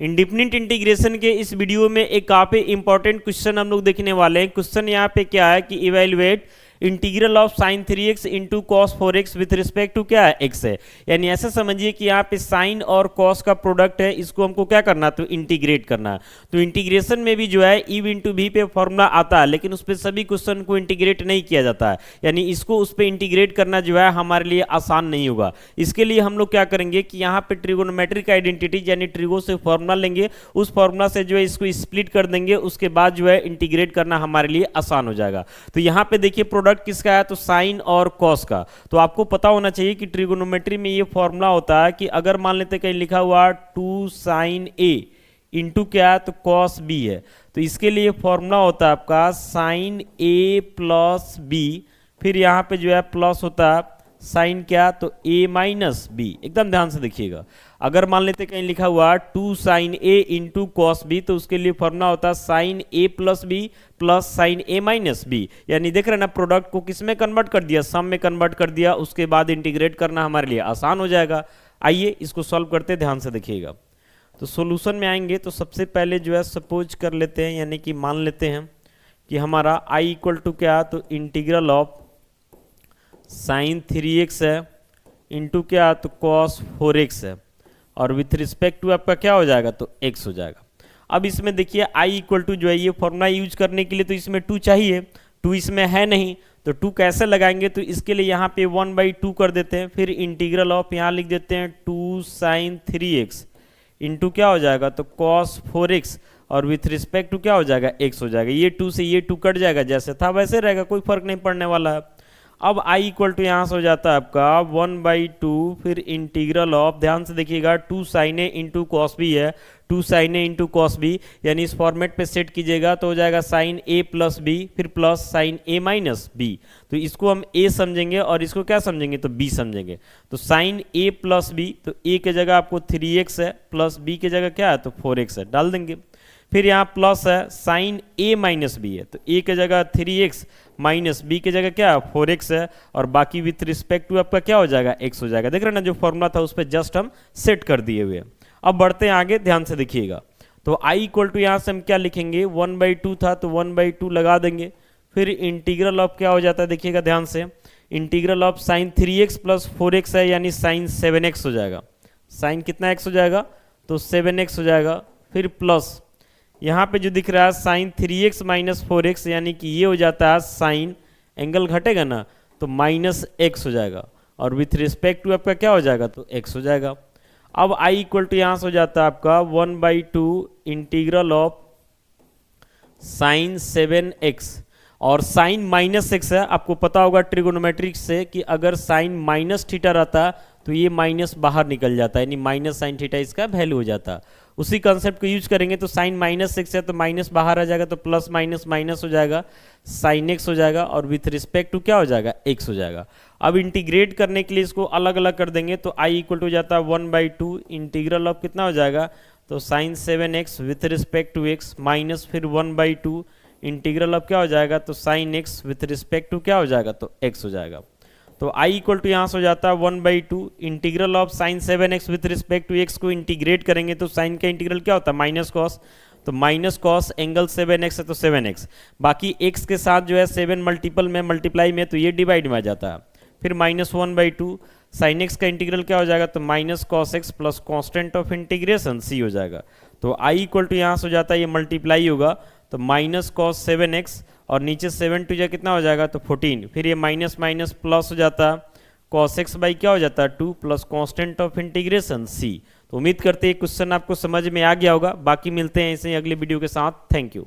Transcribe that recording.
Independent integration के इस video में एक काफी इंपॉर्टेंट क्वेश्चन हम लोग देखने वाले हैं। क्वेश्चन यहाँ पे क्या है कि evaluate integral of sine 3x into cos 4x with respect to क्या है x है। यानी ऐसे समझिए कि यहाँ पे साइन और कॉस का प्रोडक्ट है, इसको हमको क्या करना है तो इंटीग्रेट करना है। तो इंटीग्रेशन में भी जो है ई इंटू भी पे फॉर्मूला आता है, लेकिन उस पर सभी क्वेश्चन को इंटीग्रेट नहीं किया जाता है। यानी इसको उस पर इंटीग्रेट करना जो है हमारे लिए आसान नहीं होगा। इसके लिए हम लोग क्या करेंगे कि यहाँ पे ट्रिगोनोमेट्रिक आइडेंटिटी यानी ट्रिगो से फॉर्मूला लेंगे, उस फॉर्मूला से जो है इसको स्प्लिट कर देंगे, उसके बाद जो है इंटीग्रेट करना हमारे लिए आसान हो जाएगा। तो यहाँ पे देखिए प्रोडक्ट किसका है तो साइन और कॉस का। तो आपको पता होना चाहिए कि ट्रिगोनोमेट्री में ये फॉर्मूला होता है कि अगर मान लेते कहीं लिखा हुआ 2 साइन ए इंटू क्या है तो कॉस बी है, तो इसके लिए फॉर्मूला होता है आपका साइन ए प्लस बी, फिर यहाँ पे जो है प्लस होता है साइन क्या तो a माइनस बी। एकदम ध्यान से देखिएगा, अगर मान लेते कहीं लिखा हुआ 2 sine a into cos B, तो उसके लिए फॉर्मूला होता है sine a plus B plus sine a minus B. यानी देख रहे हैं ना, प्रोडक्ट को किस में कन्वर्ट कर दिया, सम में कन्वर्ट कर दिया, उसके बाद इंटीग्रेट करना हमारे लिए आसान हो जाएगा। आइए इसको सॉल्व करते, ध्यान से देखिएगा। तो सोल्यूशन में आएंगे तो सबसे पहले जो है सपोज कर लेते हैं, यानी कि मान लेते हैं कि हमारा i इक्वल टू क्या तो इंटीग्रल ऑफ साइन 3x है इंटू क्या तो कॉस 4x है, और विथ रिस्पेक्ट टू आपका क्या हो जाएगा तो x हो जाएगा। अब इसमें देखिए i इक्वल टू जो है ये फॉर्मूला यूज करने के लिए तो इसमें 2 चाहिए, 2 इसमें है नहीं, तो 2 कैसे लगाएंगे तो इसके लिए यहाँ पे 1/2 कर देते हैं, फिर इंटीग्रल ऑफ यहाँ लिख देते हैं 2 साइन 3x इंटू क्या हो जाएगा तो कॉस 4x, और विथ रिस्पेक्ट टू क्या हो जाएगा x हो जाएगा। ये 2 से ये 2 कट जाएगा, जैसे था वैसे रहेगा, कोई फर्क नहीं पड़ने वाला है। अब i इक्वल टू यहाँ से हो जाता है आपका 1/2, फिर इंटीग्रल ऑफ, ध्यान से देखिएगा 2 साइन ए इंटू कॉस बी है, 2 साइन ए इंटू कॉस बी, यानी इस फॉर्मेट पे सेट कीजिएगा तो हो जाएगा साइन ए प्लस बी, फिर प्लस साइन ए माइनस बी। तो इसको हम a समझेंगे और इसको क्या समझेंगे तो b समझेंगे। तो साइन a प्लस बी, तो a की जगह आपको 3x है, प्लस b की जगह क्या है तो 4x है, डाल देंगे। फिर यहाँ प्लस है साइन a माइनस बी है, तो a की जगह 3x माइनस b की जगह क्या है 4x है, और बाकी विथ रिस्पेक्ट टू आपका क्या हो जाएगा x हो जाएगा। देख रहे हैं ना, जो फॉर्मूला था उस पर जस्ट हम सेट कर दिए हुए। अब बढ़ते हैं आगे, ध्यान से देखिएगा। तो i इक्वल टू यहाँ से हम क्या लिखेंगे 1/2 था तो 1/2 लगा देंगे, फिर इंटीग्रल ऑफ क्या हो जाता है देखिएगा ध्यान से, integral of sine 3x plus 4x है, यानी साइन 7x हो जाएगा। साइन कितना x हो जाएगा तो 7x हो जाएगा, फिर प्लस यहाँ पे जो दिख रहा है साइन 3x माइनस 4x, यानी कि ये हो जाता है साइन, एंगल घटेगा ना तो माइनस x हो जाएगा, और विथ रिस्पेक्ट टू आपका क्या हो जाएगा तो x हो जाएगा। अब i इक्वल टू यहाँ से हो जाता है आपका 1/2 इंटीग्रल ऑफ साइन 7x, और साइन माइनस x है। आपको पता होगा ट्रिगोनोमेट्रिक से कि अगर साइन माइनस थीटा रहता तो ये माइनस बाहर निकल जाता है, यानी माइनस साइन थीटा इसका वैल्यू हो जाता। उसी कंसेप्ट को यूज करेंगे तो साइन माइनस x है तो माइनस बाहर आ जाएगा, तो प्लस माइनस माइनस हो जाएगा, साइन x हो जाएगा, और विथ रिस्पेक्ट टू क्या हो जाएगा x हो जाएगा। अब इंटीग्रेट करने के लिए इसको अलग अलग कर देंगे, तो i इक्वल टू जाता है 1/2 इंटीग्रल ऑफ कितना हो जाएगा तो sine 7x with respect to x, minus फिर 1/2 इंटीग्रल ऑफ क्या हो जाएगा तो sine x with respect to क्या हो जाएगा तो x हो जाएगा। तो i इक्वल टू यहाँ से हो जाता है 1/2 integral of sine 7x with respect to x को इंटीग्रेट करेंगे तो साइन का इंटीग्रल क्या होता है माइनस कॉस, तो माइनस कॉस एंगल 7x है तो 7x, बाकी x के साथ जो है 7 मल्टीपल में मल्टीप्लाई में तो ये डिवाइड में आ जाता है, फिर माइनस 1/2 साइन x का इंटीग्रल क्या हो जाएगा तो minus cos x plus constant of integration c हो जाएगा। तो i इक्वल टू यहाँ से हो जाता है ये मल्टीप्लाई होगा तो माइनस कॉस 7x, और नीचे 7 टू जा कितना हो जाएगा तो 14, फिर ये माइनस माइनस प्लस हो जाता है कॉस x बाई क्या हो जाता है 2 plus constant of integration c। तो उम्मीद करते हैं क्वेश्चन आपको समझ में आ गया होगा। बाकी मिलते हैं ऐसे ही अगले वीडियो के साथ। Thank you.